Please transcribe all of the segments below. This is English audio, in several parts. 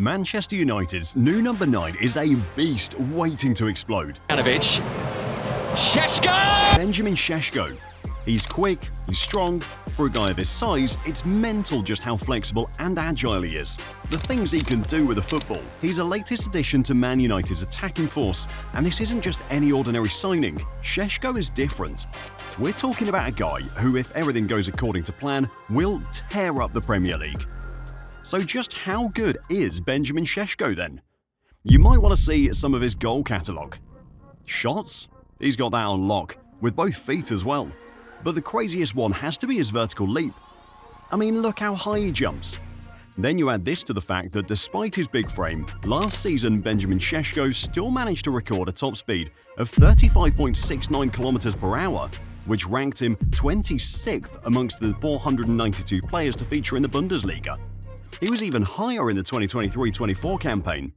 Manchester United's new number 9 is a beast waiting to explode. Šeško! Benjamin Šeško. He's quick, he's strong. For a guy of his size, it's mental just how flexible and agile he is. The things he can do with a football. He's a latest addition to Man United's attacking force, and this isn't just any ordinary signing. Šeško is different. We're talking about a guy who, if everything goes according to plan, will tear up the Premier League. So just how good is Benjamin Šeško then? You might want to see some of his goal catalogue. Shots? He's got that on lock, with both feet as well. But the craziest one has to be his vertical leap. I mean, look how high he jumps. Then you add this to the fact that despite his big frame, last season Benjamin Šeško still managed to record a top speed of 35.69 km per hour, which ranked him 26th amongst the 492 players to feature in the Bundesliga. He was even higher in the 2023-24 campaign.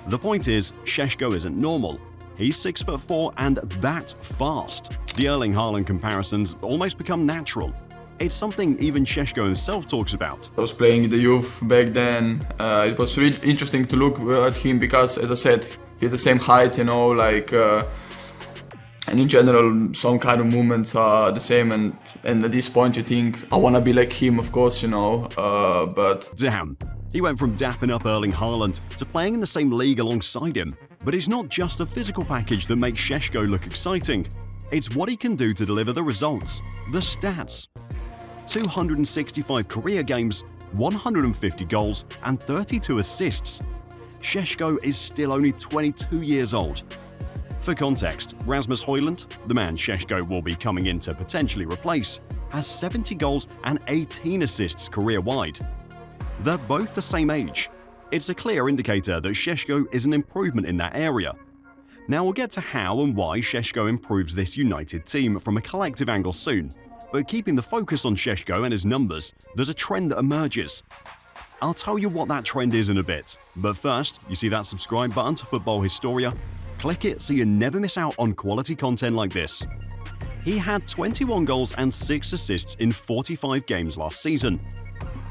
The point is, Šeško isn't normal. He's 6'4" and that fast. The Erling Haaland comparisons almost become natural. It's something even Šeško himself talks about. I was playing in the youth back then. It was really interesting to look at him because, as I said, he's the same height, and in general, some kind of movements are the same, and at this point you think, I want to be like him, of course, but... Damn, he went from dapping up Erling Haaland to playing in the same league alongside him. But it's not just the physical package that makes Šeško look exciting. It's what he can do to deliver the results, the stats. 265 career games, 150 goals, and 32 assists. Šeško is still only 22 years old. For context, Rasmus Højlund, the man Šeško will be coming in to potentially replace, has 70 goals and 18 assists career-wide. They're both the same age. It's a clear indicator that Šeško is an improvement in that area. Now we'll get to how and why Šeško improves this United team from a collective angle soon, but keeping the focus on Šeško and his numbers, there's a trend that emerges. I'll tell you what that trend is in a bit, but first, you see that subscribe button to Football Historia? Click it so you never miss out on quality content like this. He had 21 goals and 6 assists in 45 games last season.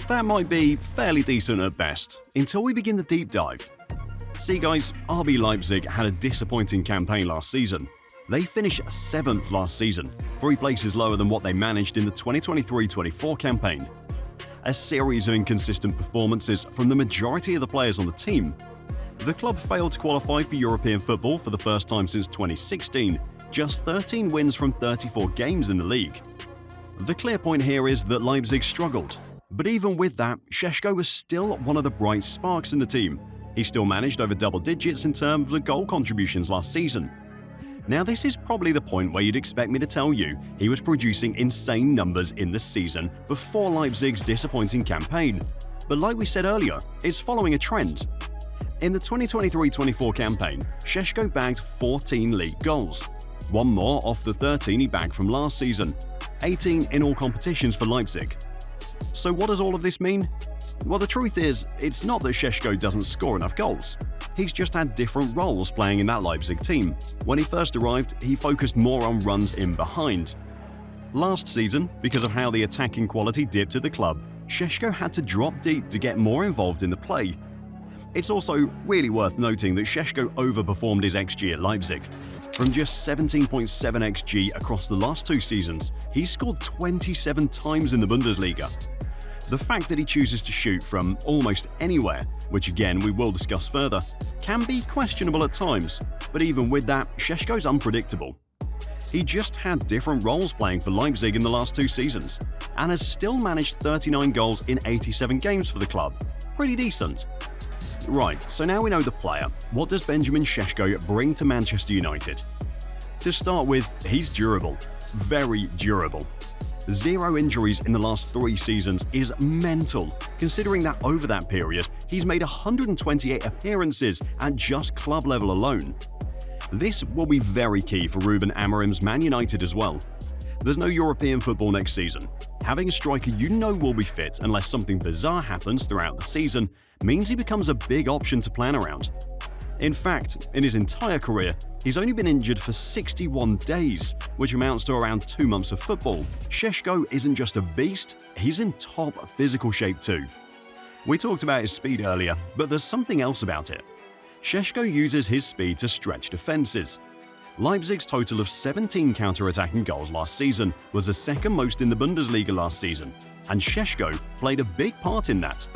That might be fairly decent at best, until we begin the deep dive. See guys, RB Leipzig had a disappointing campaign last season. They finished 7th last season, 3 places lower than what they managed in the 2023-24 campaign. A series of inconsistent performances from the majority of the players on the team. The club failed to qualify for European football for the first time since 2016, just 13 wins from 34 games in the league. The clear point here is that Leipzig struggled. But even with that, Šeško was still one of the bright sparks in the team. He still managed over double digits in terms of goal contributions last season. Now this is probably the point where you'd expect me to tell you he was producing insane numbers in the season before Leipzig's disappointing campaign. But like we said earlier, it's following a trend. In the 2023-24 campaign, Šeško bagged 14 league goals, 1 more off the 13 he bagged from last season, 18 in all competitions for Leipzig. So what does all of this mean? Well, the truth is, it's not that Šeško doesn't score enough goals. He's just had different roles playing in that Leipzig team. When he first arrived, he focused more on runs in behind. Last season, because of how the attacking quality dipped at the club, Šeško had to drop deep to get more involved in the play. It's also really worth noting that Šeško overperformed his XG at Leipzig. From just 17.7 XG across the last 2 seasons, he's scored 27 times in the Bundesliga. The fact that he chooses to shoot from almost anywhere, which again we will discuss further, can be questionable at times, but even with that, Šeško's unpredictable. He just had different roles playing for Leipzig in the last 2 seasons, and has still managed 39 goals in 87 games for the club. Pretty decent. Right, so now we know the player. What does Benjamin Šeško bring to Manchester United? To start with, he's durable. Very durable. 0 injuries in the last 3 seasons is mental, considering that over that period, he's made 128 appearances at just club level alone. This will be very key for Rúben Amorim's Man United as well. There's no European football next season. Having a striker you know will be fit unless something bizarre happens throughout the season means he becomes a big option to plan around. In fact, in his entire career, he's only been injured for 61 days, which amounts to around 2 months of football. Šeško isn't just a beast, he's in top physical shape too. We talked about his speed earlier, but there's something else about it. Šeško uses his speed to stretch defenses. Leipzig's total of 17 counter-attacking goals last season was the second most in the Bundesliga last season, and Šeško played a big part in that.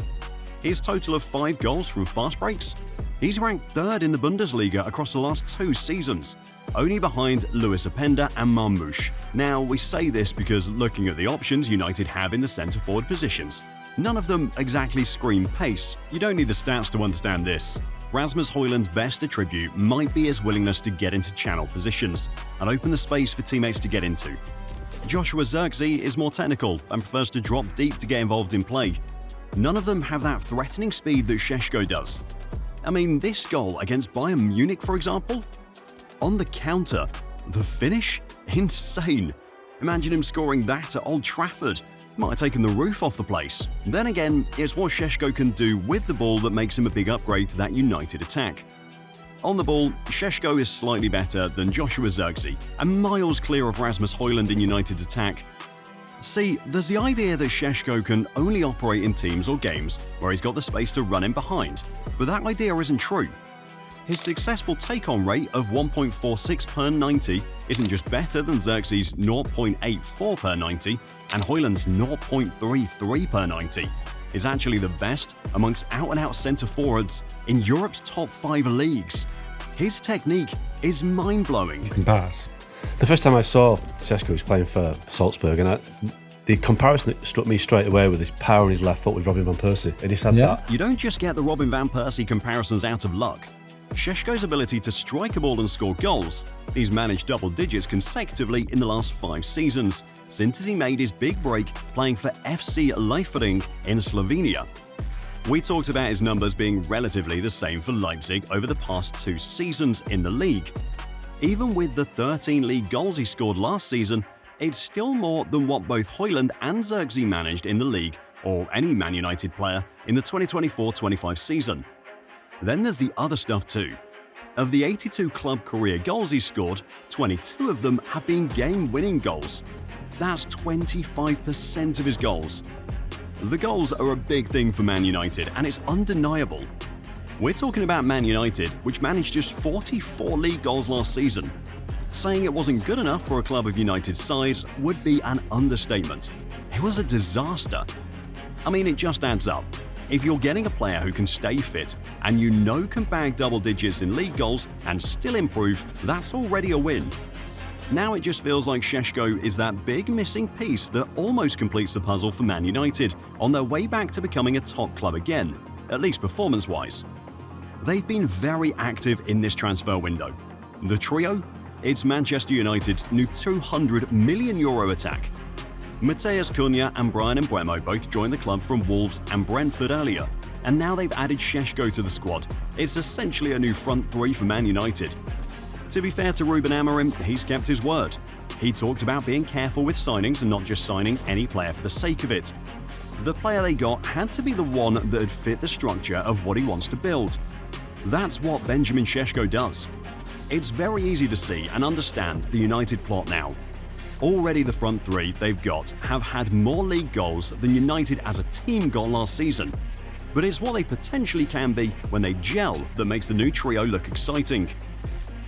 His total of 5 goals from fast breaks? He's ranked 3rd in the Bundesliga across the last 2 seasons, only behind Luis Openda and Marmoush. Now, we say this because looking at the options United have in the centre-forward positions, none of them exactly scream pace. You don't need the stats to understand this. Rasmus Højlund's best attribute might be his willingness to get into channel positions and open the space for teammates to get into. Joshua Zirkzee is more technical and prefers to drop deep to get involved in play. None of them have that threatening speed that Šeško does. I mean, this goal against Bayern Munich, for example? On the counter, the finish? Insane. Imagine him scoring that at Old Trafford. Might have taken the roof off the place. Then again, it's what Šeško can do with the ball that makes him a big upgrade to that United attack. On the ball, Šeško is slightly better than Joshua Zirkzee and miles clear of Rasmus Højlund in United's attack. See, there's the idea that Šeško can only operate in teams or games where he's got the space to run in behind, but that idea isn't true. His successful take-on rate of 1.46 per 90 isn't just better than Zirkzee's 0.84 per 90 and Højlund's 0.33 per 90. It's actually the best amongst out-and-out centre-forwards in Europe's top 5 leagues. His technique is mind-blowing. You can pass. The first time I saw Sesko was playing for Salzburg, and the comparison that struck me straight away with his power on his left foot with Robin van Persie. And he's had that. You don't just get the Robin van Persie comparisons out of luck. Šeško's ability to strike a ball and score goals, he's managed double digits consecutively in the last 5 seasons, since he made his big break playing for FC Liefering in Slovenia. We talked about his numbers being relatively the same for Leipzig over the past 2 seasons in the league. Even with the 13 league goals he scored last season, it's still more than what both Højlund and Zirkzee managed in the league, or any Man United player, in the 2024-25 season. Then there's the other stuff too. Of the 82 club career goals he scored, 22 of them have been game-winning goals. That's 25% of his goals. The goals are a big thing for Man United, and it's undeniable. We're talking about Man United, which managed just 44 league goals last season. Saying it wasn't good enough for a club of United's size would be an understatement. It was a disaster. I mean, it just adds up. If you're getting a player who can stay fit and you know can bag double digits in league goals and still improve, that's already a win. Now it just feels like Šeško is that big missing piece that almost completes the puzzle for Man United on their way back to becoming a top club again, at least performance-wise. They've been very active in this transfer window. The trio? It's Manchester United's new €200 million attack. Matheus Cunha and Mbeumo both joined the club from Wolves and Brentford earlier, and now they've added Šeško to the squad. It's essentially a new front three for Man United. To be fair to Rúben Amorim, he's kept his word. He talked about being careful with signings and not just signing any player for the sake of it. The player they got had to be the one that had fit the structure of what he wants to build. That's what Benjamin Šeško does. It's very easy to see and understand the United plot now. Already the front three they've got have had more league goals than United as a team got last season. But it's what they potentially can be when they gel that makes the new trio look exciting.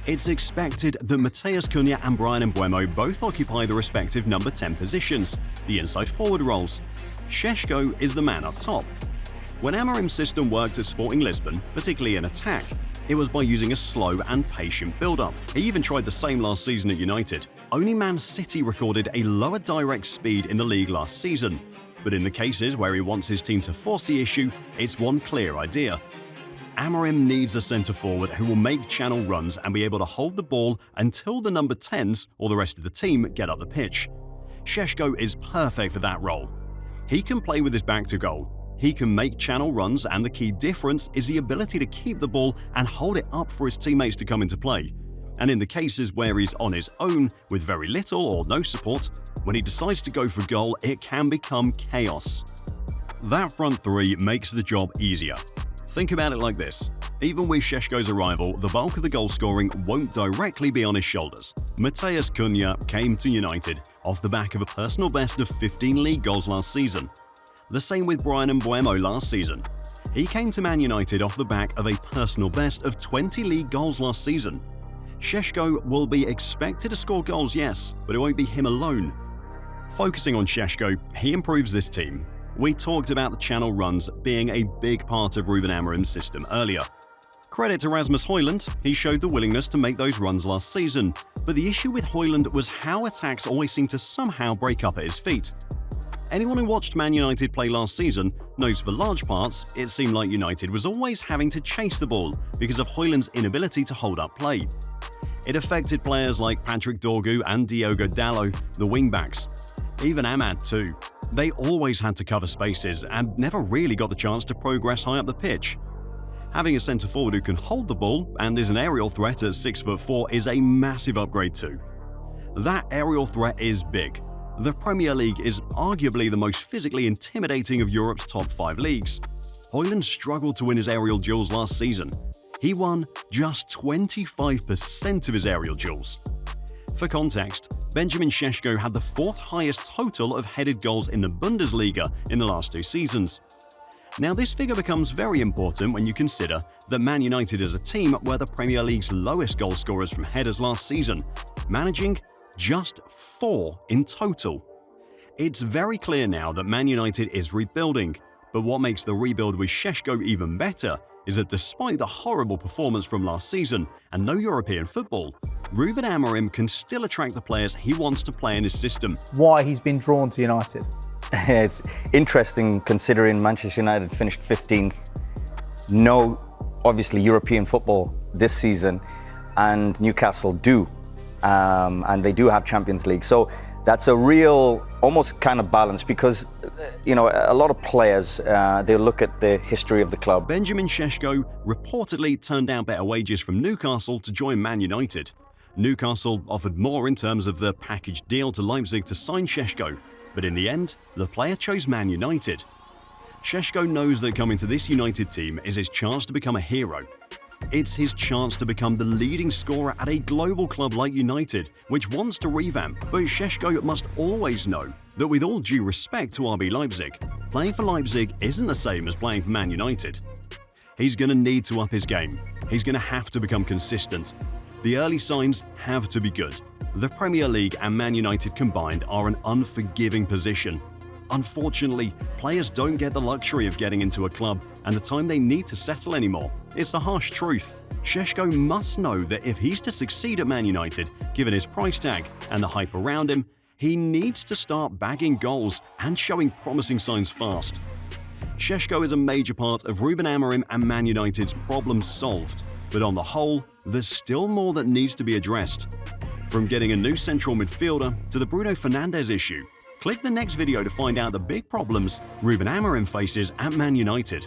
It's expected that Matheus Cunha and Mbeumo both occupy the respective number 10 positions, the inside forward roles. Šeško is the man up top. When Amorim's system worked at Sporting Lisbon, particularly in attack, it was by using a slow and patient build-up. He even tried the same last season at United. Only Man City recorded a lower direct speed in the league last season. But in the cases where he wants his team to force the issue, it's one clear idea. Amorim needs a centre-forward who will make channel runs and be able to hold the ball until the number 10s or the rest of the team get up the pitch. Šeško is perfect for that role. He can play with his back to goal. He can make channel runs, and the key difference is the ability to keep the ball and hold it up for his teammates to come into play. And in the cases where he's on his own with very little or no support, when he decides to go for goal, it can become chaos. That front three makes the job easier. Think about it like this. Even with Šeško's arrival, the bulk of the goal scoring won't directly be on his shoulders. Matheus Cunha came to United off the back of a personal best of 15 league goals last season. The same with Rúben and Mbeumo last season. He came to Man United off the back of a personal best of 20 league goals last season. Šeško will be expected to score goals, yes, but it won't be him alone. Focusing on Šeško, he improves this team. We talked about the channel runs being a big part of Rúben Amorim's system earlier. Credit to Rasmus Højlund, he showed the willingness to make those runs last season, but the issue with Højlund was how attacks always seemed to somehow break up at his feet. Anyone who watched Man United play last season knows for large parts it seemed like United was always having to chase the ball because of Højlund's inability to hold up play. It affected players like Patrick Dorgu and Diogo Dalot, the wingbacks. Even Amad too. They always had to cover spaces and never really got the chance to progress high up the pitch. Having a centre forward who can hold the ball and is an aerial threat at 6'4" is a massive upgrade too. That aerial threat is big. The Premier League is arguably the most physically intimidating of Europe's top 5 leagues. Højlund struggled to win his aerial duels last season. He won just 25% of his aerial duels. For context, Benjamin Šeško had the 4th highest total of headed goals in the Bundesliga in the last 2 seasons. Now this figure becomes very important when you consider that Man United is a team were the Premier League's lowest goal scorers from headers last season, managing just 4 in total. It's very clear now that Man United is rebuilding, but what makes the rebuild with Šeško even better is that despite the horrible performance from last season and no European football, Rúben Amorim can still attract the players he wants to play in his system. Why he's been drawn to United? It's interesting considering Manchester United finished 15th. No, obviously, European football this season, and Newcastle do. And they do have Champions League. So that's a real, almost kind of balance because, you know, a lot of players, they look at the history of the club. Benjamin Šeško reportedly turned down better wages from Newcastle to join Man United. Newcastle offered more in terms of the package deal to Leipzig to sign Šeško, but in the end, the player chose Man United. Šeško knows that coming to this United team is his chance to become a hero. It's his chance to become the leading scorer at a global club like United, which wants to revamp, but Šeško must always know that with all due respect to RB Leipzig, playing for Leipzig isn't the same as playing for Man United. He's going to need to up his game. He's going to have to become consistent. The early signs have to be good. The Premier League and Man United combined are an unforgiving position. Unfortunately, players don't get the luxury of getting into a club and the time they need to settle anymore. It's the harsh truth. Šeško must know that if he's to succeed at Man United, given his price tag and the hype around him, he needs to start bagging goals and showing promising signs fast. Šeško is a major part of Rúben Amorim and Man United's problems solved, but on the whole, there's still more that needs to be addressed. From getting a new central midfielder to the Bruno Fernandes issue, click the next video to find out the big problems Rúben Amorim faces at Man United.